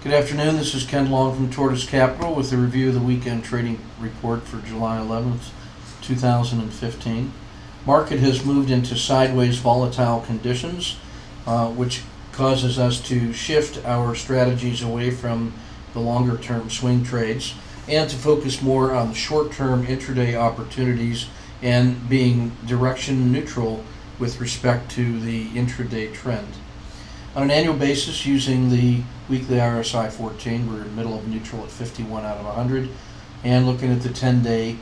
Good afternoon, this is Ken Long from Tortoise Capital with a review of the weekend trading report for July 11th, 2015. Market has moved into sideways volatile conditions, which causes us to shift our strategies away from the longer term swing trades and to focus more on the short term intraday opportunities and being direction neutral with respect to the intraday trend. On an annual basis, using the weekly RSI 14, we're in the middle of neutral at 51 out of 100. And looking at the 10-day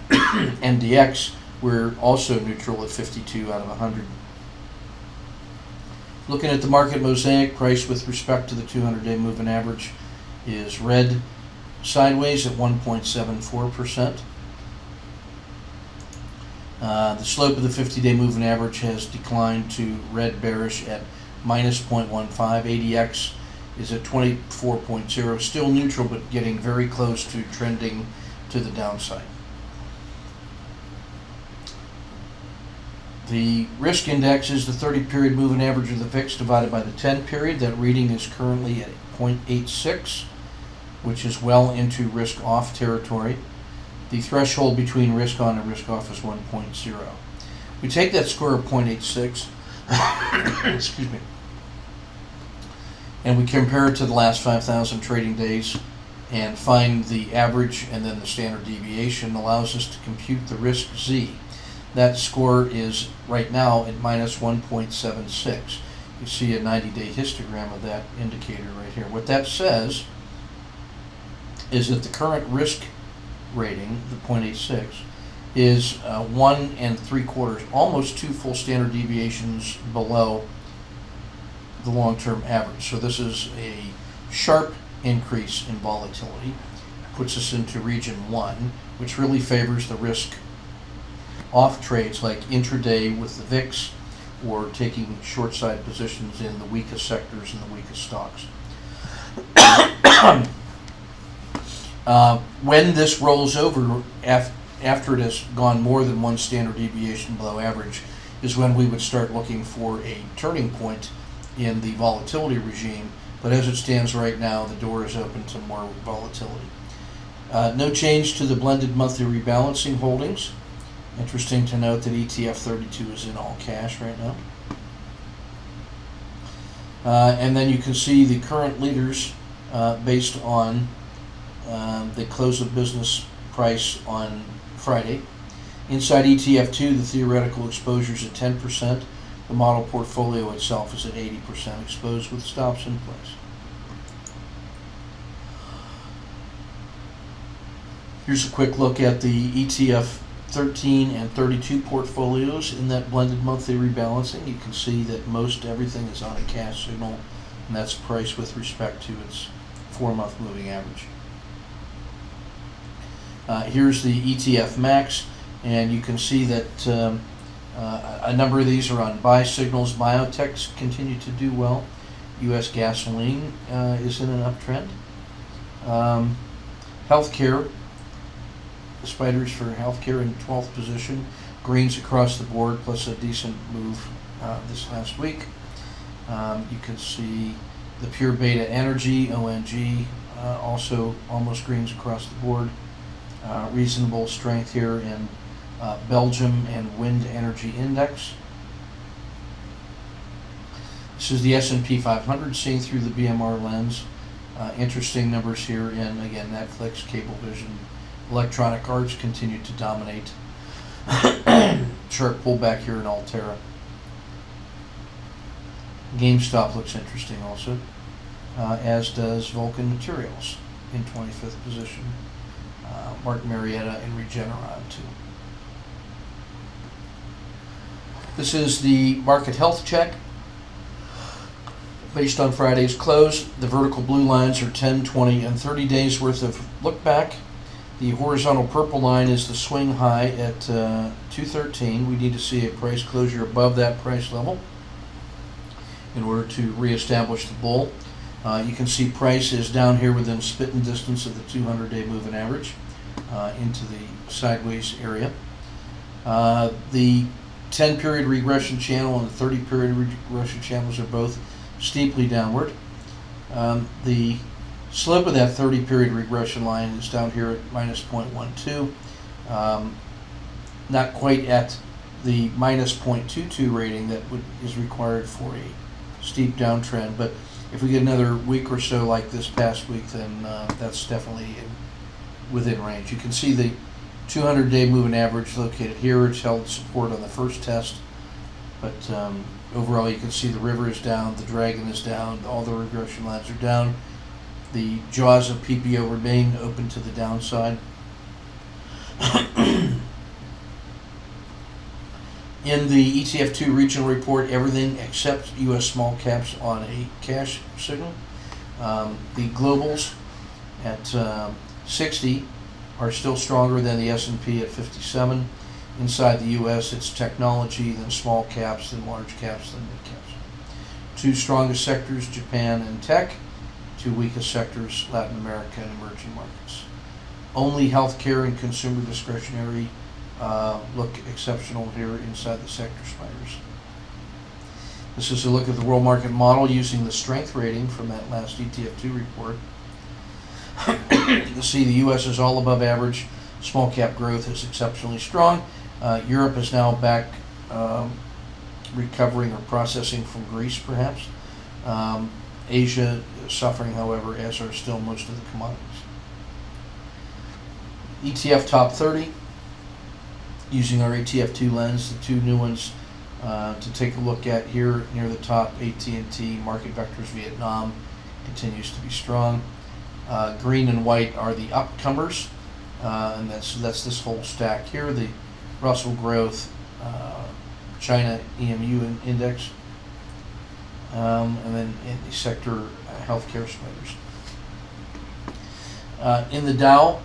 NDX, we're also neutral at 52 out of 100. Looking at the market mosaic, price with respect to the 200-day moving average is red sideways at 1.74%. The slope of the 50-day moving average has declined to red bearish at minus 0.15. ADX is at 24.0, still neutral but getting very close to trending to the downside. The risk index is the 30-period moving average of the VIX divided by the 10-period. That reading is currently at 0.86, which is well into risk off territory. The threshold between risk on and risk off is 1.0. We take that score of 0.86 excuse me, and we compare it to the last 5,000 trading days and find the average and then the standard deviation, allows us to compute the risk Z. That score is right now at minus 1.76. You see a 90-day histogram of that indicator right here. What that says is that the current risk rating, the 0.86, is 1 3/4, almost 2 full standard deviations below the long-term average. So this is a sharp increase in volatility, puts us into region 1, which really favors the risk off trades like intraday with the VIX or taking short side positions in the weakest sectors and the weakest stocks. When this rolls over after it has gone more than 1 standard deviation below average is when we would start looking for a turning point in the volatility regime. But as it stands right now, the door is open to more volatility. No change to the blended monthly rebalancing holdings. Interesting to note that ETF 32 is in all cash right now. And then you can see the current leaders based on the close of business price on Friday. Inside ETF 2, the theoretical exposure is at 10%. The model portfolio itself is at 80% exposed with stops in place. Here's a quick look at the ETF 13 and 32 portfolios in that blended monthly rebalancing. You can see that most everything is on a cash signal, and that's priced with respect to its 4-month moving average. Here's the ETF Max, and you can see that a number of these are on buy signals. Biotechs continue to do well. U.S. gasoline is in an uptrend. Healthcare, the spiders for healthcare in 12th position. Greens across the board, plus a decent move this last week. You can see the pure beta energy, ONG, also almost greens across the board. Reasonable strength here in Belgium and wind energy index. This is the S&P 500 seen through the BMR lens. Interesting numbers here in, again, Netflix, Cablevision, Electronic Arts continue to dominate. Sharp pullback here in Altera. GameStop looks interesting also, as does Vulcan Materials in 25th position. Martin Marietta and Regeneron too. This is the market health check based on Friday's close. The vertical blue lines are 10, 20, and 30 days worth of look back. The horizontal purple line is the swing high at 213. We need to see a price closure above that price level in order to reestablish the bull. You can see price is down here within spitting distance of the 200-day moving average into the sideways area. The 10-period regression channel and the 30-period regression channels are both steeply downward. The Slope of that 30-period regression line is down here at minus 0.12. Not quite at the minus 0.22 rating that is required for a steep downtrend, but if we get another week or so like this past week, then that's definitely within range. You can see the 200-day moving average located here. It's held support on the first test, but overall you can see the river is down, the dragon is down, all the regression lines are down. The jaws of PPO remain open to the downside. In the ETF2 regional report, everything except U.S. small caps on a cash signal. The globals at 60 are still stronger than the S&P at 57. Inside the U.S., it's technology, then small caps, then large caps, then mid caps. Two strongest sectors, Japan and tech. Two weakest sectors, Latin America and emerging markets. Only healthcare and consumer discretionary look exceptional here inside the sector spiders. This is a look at the world market model using the strength rating from that last ETF2 report. You can see the U.S. is all above average. Small cap growth is exceptionally strong. Europe is now back recovering or processing from Greece, perhaps. Asia is suffering, however, as are still most of the commodities. ETF top 30, using our ETF2 lens, the two new ones to take a look at here near the top, AT&T, Market Vectors Vietnam continues to be strong. Green and white are the upcomers, and that's this whole stack here. The Russell Growth China EMU index, and then in the sector healthcare spiders. In the Dow,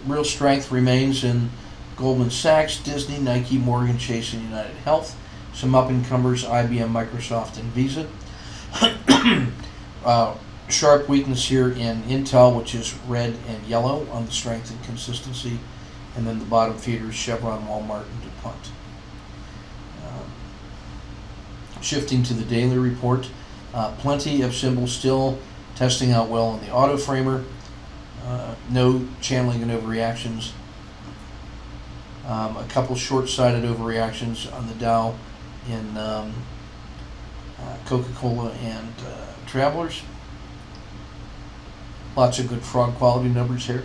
real strength remains in Goldman Sachs, Disney, Nike, Morgan Chase, and United Health. Some up-and-comers, IBM, Microsoft, and Visa. Sharp weakness here in Intel, which is red and yellow on the strength and consistency. And then the bottom feeders, Chevron, Walmart, and DuPont. Shifting to the daily report, plenty of symbols still testing out well on the auto framer. No channeling and overreactions. A couple short-sided overreactions on the Dow in Coca-Cola and Travelers. Lots of good fraud quality numbers here.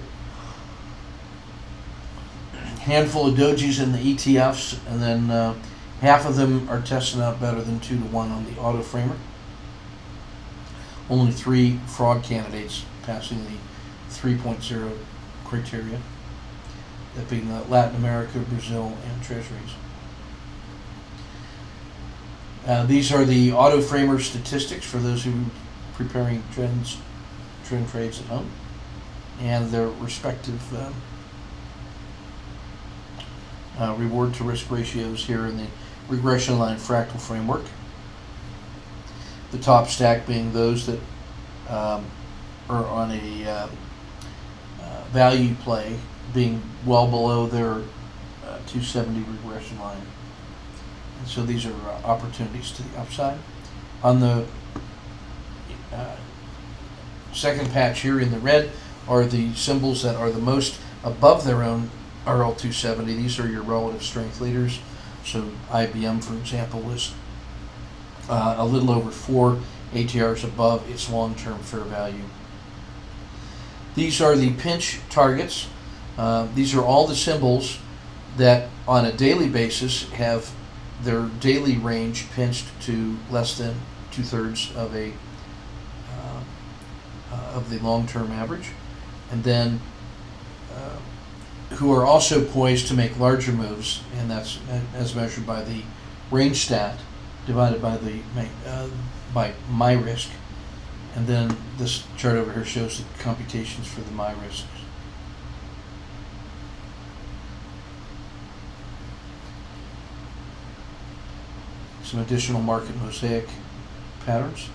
Handful of dojis in the ETFs, and then half of them are testing out better than 2 to 1 on the auto framer. Only 3 fraud candidates passing the 3.0 criteria, that being Latin America, Brazil, and Treasuries. These are the auto framer statistics for those who are preparing trend trades at home, and their respective reward to risk ratios here in the regression line fractal framework. The top stack being those that are on a value play, being well below their 270 regression line. And so these are opportunities to the upside. On the second patch here in the red are the symbols that are the most above their own RL270. These are your relative strength leaders. So IBM, for example, was a little over 4 ATRs above its long-term fair value. These are the pinch targets. These are all the symbols that on a daily basis have their daily range pinched to less than 2/3 of the long-term average, and then who are also poised to make larger moves, and that's as measured by the range stat divided by the by my risk, and then this chart over here shows the computations for the my risks. Some additional market mosaic patterns.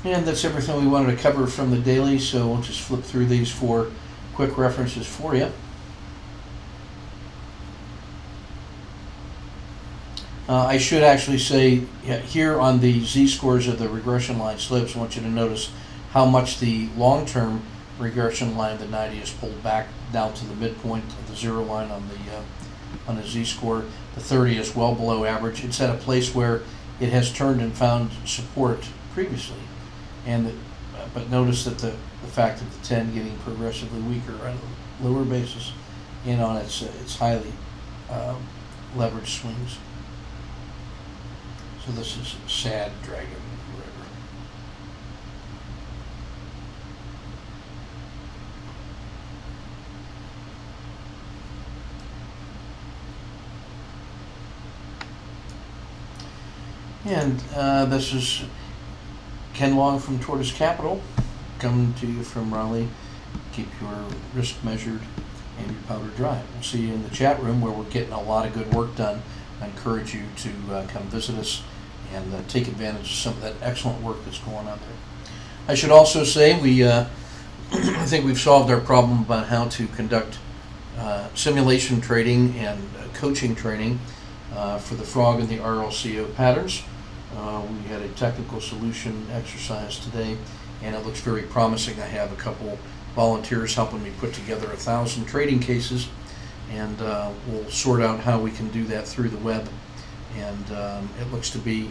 And that's everything we wanted to cover from the daily, so we'll just flip through these for quick references for you. I should actually say here on the z-scores of the regression line slopes, I want you to notice how much the long-term regression line of the 90 is pulled back down to the midpoint of the 0 line on the z-score. The 30 is well below average. It's at a place where it has turned and found support previously, but notice that the fact of the 10 getting progressively weaker on a lower basis and on its highly leveraged swings. So this is sad dragon river. And this is Ken Long from Tortoise Capital, coming to you from Raleigh. Keep your risk measured and your powder dry. We'll see you in the chat room where we're getting a lot of good work done. I encourage you to come visit us and take advantage of some of that excellent work that's going on there. I should also say I think we've solved our problem about how to conduct simulation trading and coaching training for the frog and the RLCO patterns. We had a technical solution exercise today, and it looks very promising. I have a couple volunteers helping me put together 1,000 trading cases, and we'll sort out how we can do that through the web. And it looks to be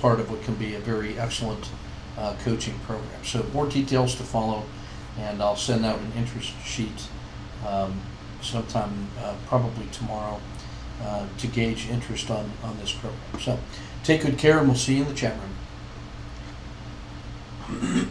part of what can be a very excellent coaching program. So more details to follow, and I'll send out an interest sheet sometime probably tomorrow to gauge interest on this program. So take good care, and we'll see you in the chat room.